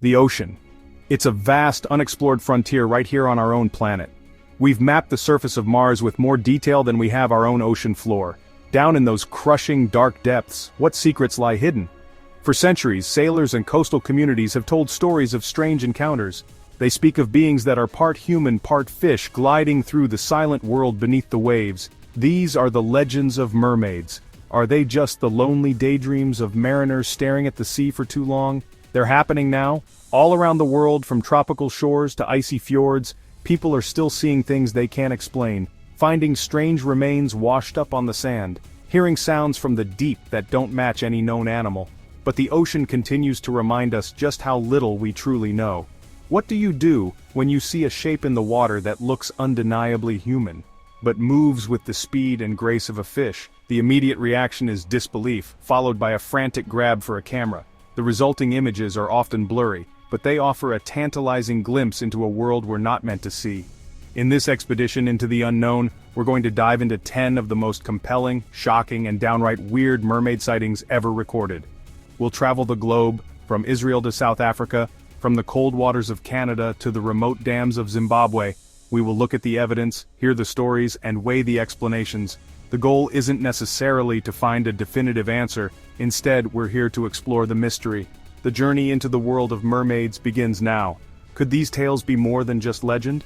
The ocean. It's a vast, unexplored frontier right here on our own planet. We've mapped the surface of Mars with more detail than we have our own ocean floor. Down in those crushing, dark depths, what secrets lie hidden? For centuries, sailors and coastal communities have told stories of strange encounters. They speak of beings that are part human, part fish, gliding through the silent world beneath the waves. These are the legends of mermaids. Are they just the lonely daydreams of mariners staring at the sea for too long? They're happening now. All around the world, from tropical shores to icy fjords, people are still seeing things they can't explain, finding strange remains washed up on the sand, hearing sounds from the deep that don't match any known animal. But the ocean continues to remind us just how little we truly know. What do you do when you see a shape in the water that looks undeniably human, but moves with the speed and grace of a fish? The immediate reaction is disbelief, followed by a frantic grab for a camera. The resulting images are often blurry, but they offer a tantalizing glimpse into a world we're not meant to see. In this expedition into the unknown, we're going to dive into 10 of the most compelling, shocking, and downright weird mermaid sightings ever recorded. We'll travel the globe, from Israel to South Africa, from the cold waters of Canada to the remote dams of Zimbabwe. We will look at the evidence, hear the stories, and weigh the explanations. The goal isn't necessarily to find a definitive answer. Instead, we're here to explore the mystery. The journey into the world of mermaids begins now. Could these tales be more than just legend?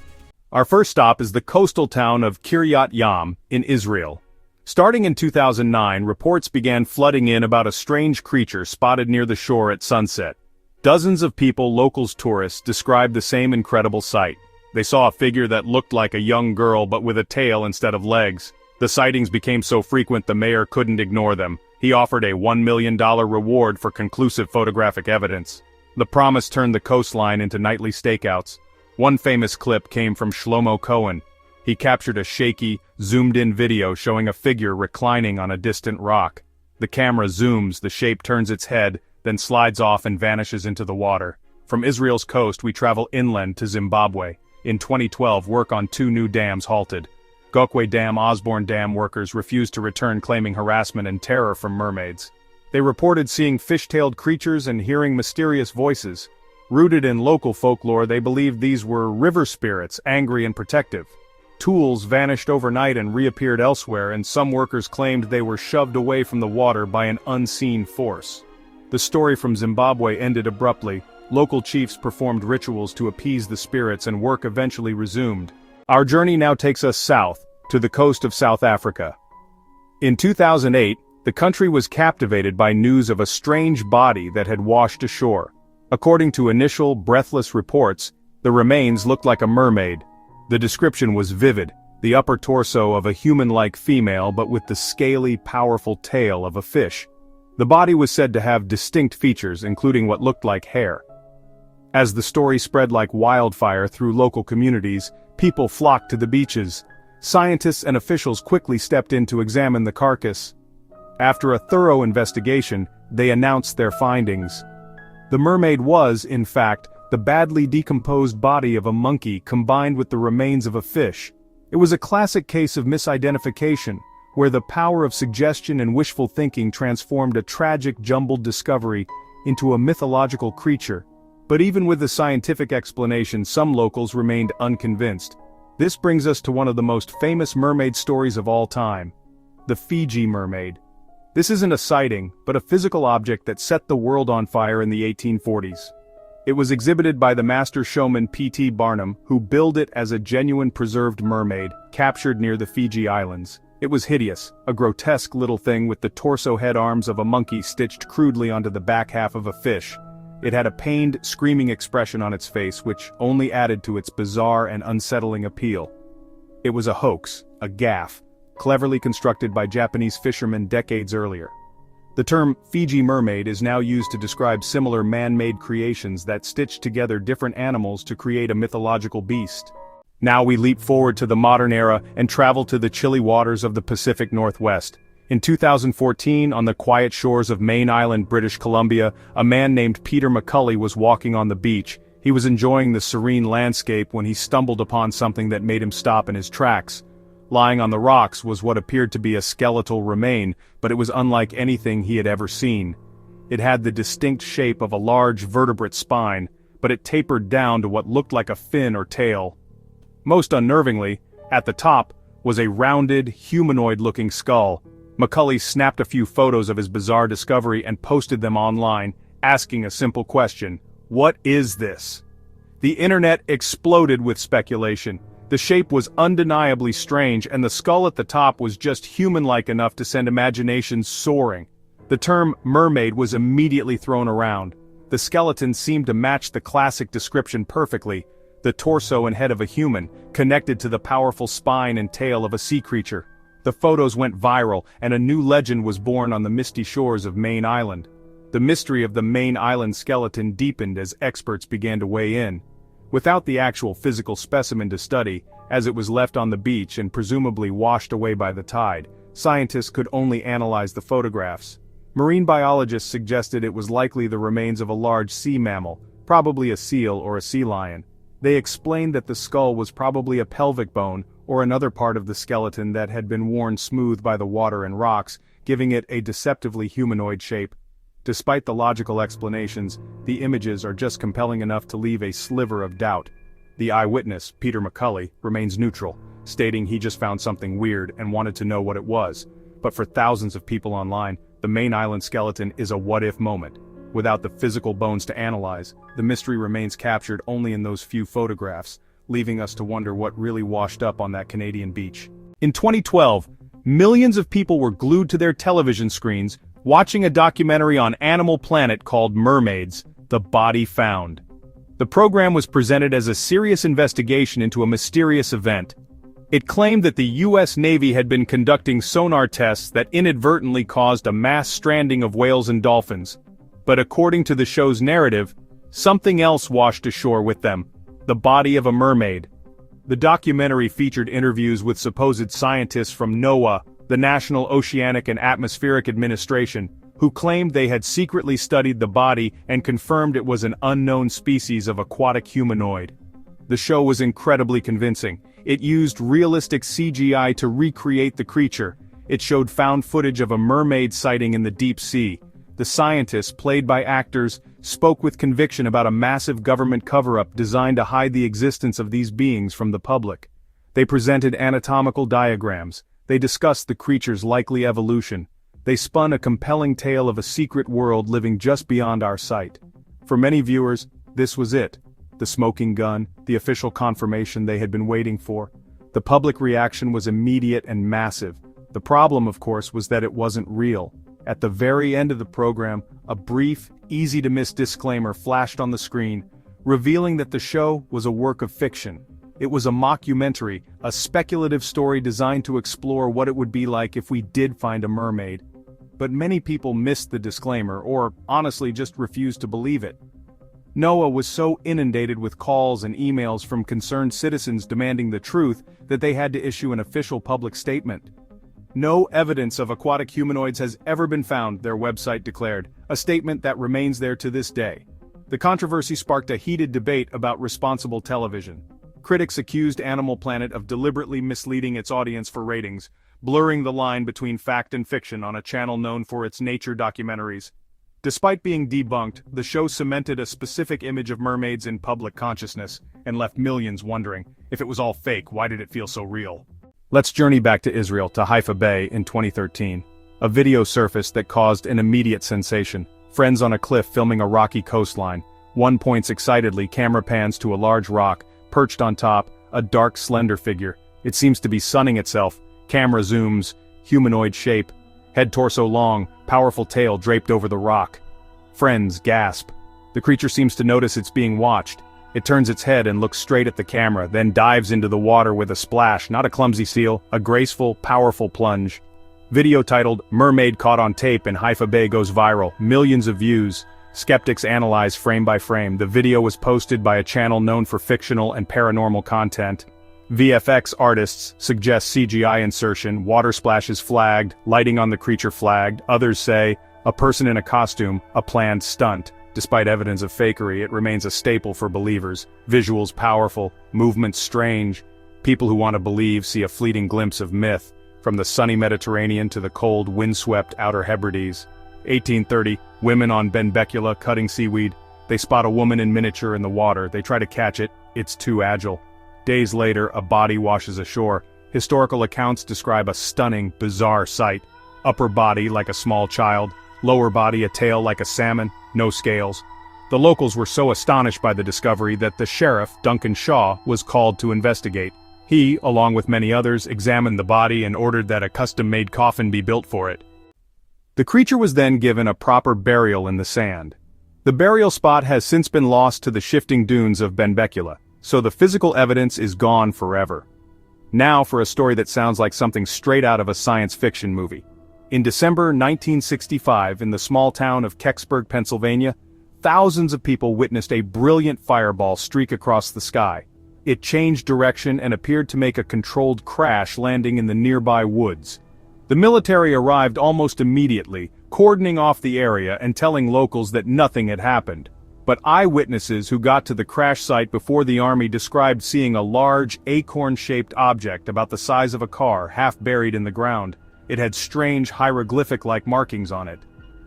Our first stop is the coastal town of Kiryat in Israel. Starting in 2009, reports began flooding in about a strange creature spotted near the shore at sunset. Dozens of people, locals, tourists, described the same incredible sight. They saw a figure that looked like a young girl but with a tail instead of legs. The sightings became so frequent the mayor couldn't ignore them. He offered a $1 million reward for conclusive photographic evidence. The promise turned the coastline into nightly stakeouts. One famous clip came from Shlomo Cohen. He captured a shaky, zoomed-in video showing a figure reclining on a distant rock. The camera zooms, the shape turns its head, then slides off and vanishes into the water. From Israel's coast, we travel inland to Zimbabwe. In 2012, work on 2 new dams halted. Gokwe Dam Osborne Dam workers refused to return, claiming harassment and terror from mermaids. They reported seeing fish-tailed creatures and hearing mysterious voices. Rooted in local folklore, they believed these were river spirits, angry and protective. Tools vanished overnight and reappeared elsewhere, and some workers claimed they were shoved away from the water by an unseen force. The story from Zimbabwe ended abruptly. Local chiefs performed rituals to appease the spirits and work eventually resumed. Our journey now takes us south, to the coast of South Africa. In 2008, the country was captivated by news of a strange body that had washed ashore. According to initial, breathless reports, the remains looked like a mermaid. The description was vivid, the upper torso of a human-like female but with the scaly, powerful tail of a fish. The body was said to have distinct features, including what looked like hair. As the story spread like wildfire through local communities, people flocked to the beaches. Scientists and officials quickly stepped in to examine the carcass. After a thorough investigation, they announced their findings. The mermaid was, in fact, the badly decomposed body of a monkey combined with the remains of a fish. It was a classic case of misidentification, where the power of suggestion and wishful thinking transformed a tragic, jumbled discovery into a mythological creature. But even with the scientific explanation, some locals remained unconvinced. This brings us to one of the most famous mermaid stories of all time, the Fiji mermaid. This isn't a sighting, but a physical object that set the world on fire in the 1840s. It was exhibited by the master showman P.T. Barnum, who billed it as a genuine preserved mermaid, captured near the Fiji Islands. It was hideous, a grotesque little thing with the torso head arms of a monkey stitched crudely onto the back half of a fish. It had a pained, screaming expression on its face which only added to its bizarre and unsettling appeal. It was a hoax, a gaffe, cleverly constructed by Japanese fishermen decades earlier. The term Fiji mermaid is now used to describe similar man-made creations that stitch together different animals to create a mythological beast. Now we leap forward to the modern era and travel to the chilly waters of the Pacific Northwest. In 2014, on the quiet shores of Mayne Island, British Columbia, a man named Peter McCulley was walking on the beach. He was enjoying the serene landscape when he stumbled upon something that made him stop in his tracks. Lying on the rocks was what appeared to be a skeletal remain, but it was unlike anything he had ever seen. It had the distinct shape of a large vertebrate spine, but it tapered down to what looked like a fin or tail. Most unnervingly, at the top, was a rounded, humanoid-looking skull. Macaulay snapped a few photos of his bizarre discovery and posted them online, asking a simple question: what is this? The internet exploded with speculation. The shape was undeniably strange, and the skull at the top was just human-like enough to send imaginations soaring. The term mermaid was immediately thrown around. The skeleton seemed to match the classic description perfectly: the torso and head of a human, connected to the powerful spine and tail of a sea creature. The photos went viral, and a new legend was born on the misty shores of Mayne Island. The mystery of the Mayne Island skeleton deepened as experts began to weigh in. Without the actual physical specimen to study, as it was left on the beach and presumably washed away by the tide, scientists could only analyze the photographs. Marine biologists suggested it was likely the remains of a large sea mammal, probably a seal or a sea lion. They explained that the skull was probably a pelvic bone, or another part of the skeleton that had been worn smooth by the water and rocks, giving it a deceptively humanoid shape. Despite the logical explanations, the images are just compelling enough to leave a sliver of doubt. The eyewitness, Peter Macaulay, remains neutral, stating he just found something weird and wanted to know what it was. But for thousands of people online, the Mayne Island skeleton is a what-if moment. Without the physical bones to analyze, the mystery remains captured only in those few photographs, leaving us to wonder what really washed up on that Canadian beach. In 2012, millions of people were glued to their television screens, watching a documentary on Animal Planet called Mermaids: The Body Found. The program was presented as a serious investigation into a mysterious event. It claimed that the U.S. Navy had been conducting sonar tests that inadvertently caused a mass stranding of whales and dolphins. But according to the show's narrative, something else washed ashore with them: the body of a mermaid. The documentary featured interviews with supposed scientists from NOAA, the National Oceanic and Atmospheric Administration, who claimed they had secretly studied the body and confirmed it was an unknown species of aquatic humanoid. The show was incredibly convincing. It used realistic CGI to recreate the creature. It showed found footage of a mermaid sighting in the deep sea. The scientists, played by actors, spoke with conviction about a massive government cover-up designed to hide the existence of these beings from the public. They presented anatomical diagrams. They discussed the creature's likely evolution. They spun a compelling tale of a secret world living just beyond our sight. For many viewers, this was it. The smoking gun, the official confirmation they had been waiting for. The public reaction was immediate and massive. The problem, of course, was that it wasn't real. At the very end of the program, a brief, easy-to-miss disclaimer flashed on the screen, revealing that the show was a work of fiction. It was a mockumentary, a speculative story designed to explore what it would be like if we did find a mermaid. But many people missed the disclaimer, or honestly just refused to believe it. NOAA was so inundated with calls and emails from concerned citizens demanding the truth that they had to issue an official public statement. No evidence of aquatic humanoids has ever been found, their website declared, a statement that remains there to this day. The controversy sparked a heated debate about responsible television. Critics accused Animal Planet of deliberately misleading its audience for ratings, blurring the line between fact and fiction on a channel known for its nature documentaries. Despite being debunked, the show cemented a specific image of mermaids in public consciousness, and left millions wondering, if it was all fake, why did it feel so real? Let's journey back to Israel, to Haifa Bay in 2013. A video surfaced that caused an immediate sensation. Friends on a cliff filming a rocky coastline. One points excitedly, camera pans to a large rock, perched on top, a dark, slender figure. It seems to be sunning itself. Camera zooms, humanoid shape, head torso long, powerful tail draped over the rock. Friends gasp. The creature seems to notice it's being watched. It turns its head and looks straight at the camera, then dives into the water with a splash, not a clumsy seal, a graceful, powerful plunge. Video titled, "Mermaid Caught on Tape in Haifa Bay" goes viral, millions of views. Skeptics analyze frame by frame. The video was posted by a channel known for fictional and paranormal content. VFX artists suggest CGI insertion, water splashes flagged, lighting on the creature flagged. Others say, a person in a costume, a planned stunt. Despite evidence of fakery, it remains a staple for believers. Visuals powerful, movements strange. People who want to believe see a fleeting glimpse of myth, from the sunny Mediterranean to the cold, windswept Outer Hebrides. 1830, women on Benbecula cutting seaweed. They spot a woman in miniature in the water, they try to catch it, it's too agile. Days later, a body washes ashore. Historical accounts describe a stunning, bizarre sight. Upper body like a small child, lower body a tail like a salmon, no scales. The locals were so astonished by the discovery that the sheriff, Duncan Shaw, was called to investigate. He, along with many others, examined the body and ordered that a custom-made coffin be built for it. The creature was then given a proper burial in the sand. The burial spot has since been lost to the shifting dunes of Benbecula, so the physical evidence is gone forever. Now for a story that sounds like something straight out of a science fiction movie. In December 1965, in the small town of Kecksburg, Pennsylvania, thousands of people witnessed a brilliant fireball streak across the sky. It changed direction and appeared to make a controlled crash, landing in the nearby woods. The military arrived almost immediately, cordoning off the area and telling locals that nothing had happened. But eyewitnesses who got to the crash site before the army described seeing a large, acorn-shaped object about the size of a car half buried in the ground. It had strange hieroglyphic-like markings on it.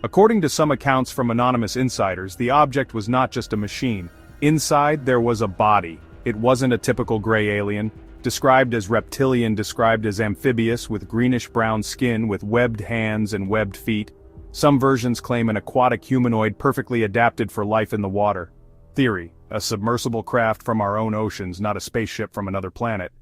According to some accounts from anonymous insiders, the object was not just a machine. Inside there was a body. It wasn't a typical gray alien, described as reptilian, described as amphibious with greenish-brown skin with webbed hands and webbed feet. Some versions claim an aquatic humanoid perfectly adapted for life in the water. Theory: a submersible craft from our own oceans, not a spaceship from another planet.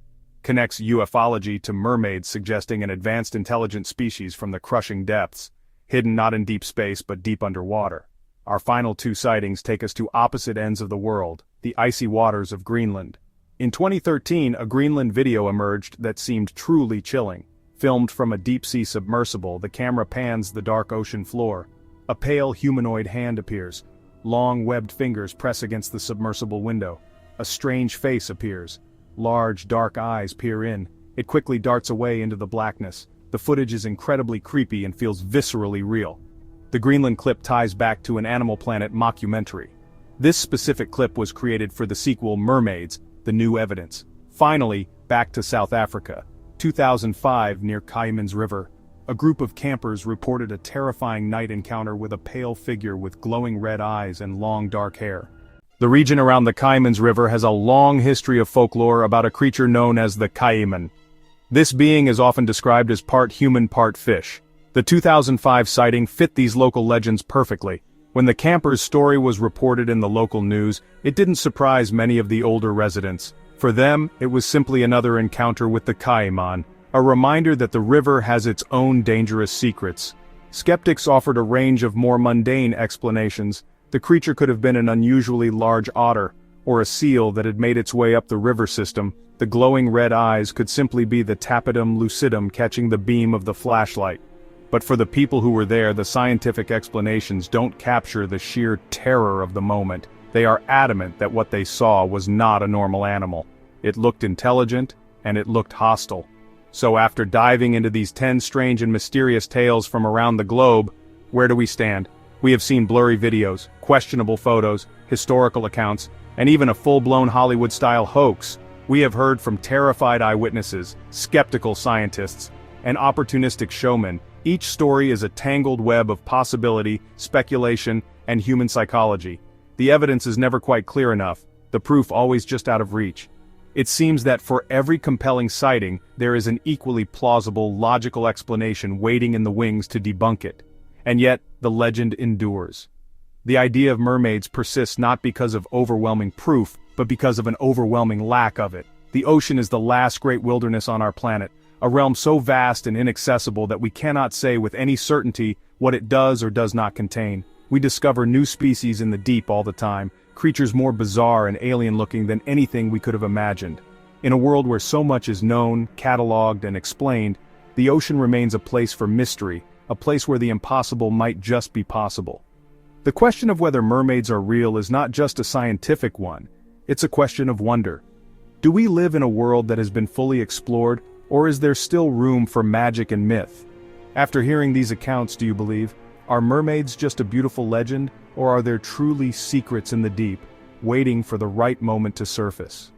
Connects ufology to mermaids, suggesting an advanced intelligent species from the crushing depths, hidden not in deep space but deep underwater. Our final two sightings take us to opposite ends of the world, the icy waters of Greenland. In 2013, a Greenland video emerged that seemed truly chilling. Filmed from a deep-sea submersible, the camera pans the dark ocean floor. A pale humanoid hand appears. Long webbed fingers press against the submersible window. A strange face appears. Large, dark eyes peer in. It quickly darts away into the blackness. The footage is incredibly creepy and feels viscerally real. The Greenland clip ties back to an Animal Planet mockumentary. This specific clip was created for the sequel Mermaids, The New Evidence. Finally, back to South Africa. 2005, near Highlands River. A group of campers reported a terrifying night encounter with a pale figure with glowing red eyes and long dark hair. The region around the Highlands River has a long history of folklore about a creature known as the Caiman. This being is often described as part human, part fish. The 2005 sighting fit these local legends perfectly. When the camper's story was reported in the local news, it didn't surprise many of the older residents. For them, it was simply another encounter with the Caiman, a reminder that the river has its own dangerous secrets. Skeptics offered a range of more mundane explanations. The creature could have been an unusually large otter, or a seal that had made its way up the river system. The glowing red eyes could simply be the tapetum lucidum catching the beam of the flashlight. But for the people who were there, the scientific explanations don't capture the sheer terror of the moment. They are adamant that what they saw was not a normal animal. It looked intelligent, and it looked hostile. So after diving into these 10 strange and mysterious tales from around the globe, where do we stand? We have seen blurry videos, questionable photos, historical accounts, and even a full-blown Hollywood-style hoax. We have heard from terrified eyewitnesses, skeptical scientists, and opportunistic showmen. Each story is a tangled web of possibility, speculation, and human psychology. The evidence is never quite clear enough, the proof always just out of reach. It seems that for every compelling sighting, there is an equally plausible, logical explanation waiting in the wings to debunk it. And yet, the legend endures. The idea of mermaids persists not because of overwhelming proof, but because of an overwhelming lack of it. The ocean is the last great wilderness on our planet, a realm so vast and inaccessible that we cannot say with any certainty what it does or does not contain. We discover new species in the deep all the time, creatures more bizarre and alien-looking than anything we could have imagined. In a world where so much is known, catalogued, and explained, the ocean remains a place for mystery, a place where the impossible might just be possible. The question of whether mermaids are real is not just a scientific one, it's a question of wonder. Do we live in a world that has been fully explored, or is there still room for magic and myth? After hearing these accounts, do you believe, are mermaids just a beautiful legend, or are there truly secrets in the deep, waiting for the right moment to surface?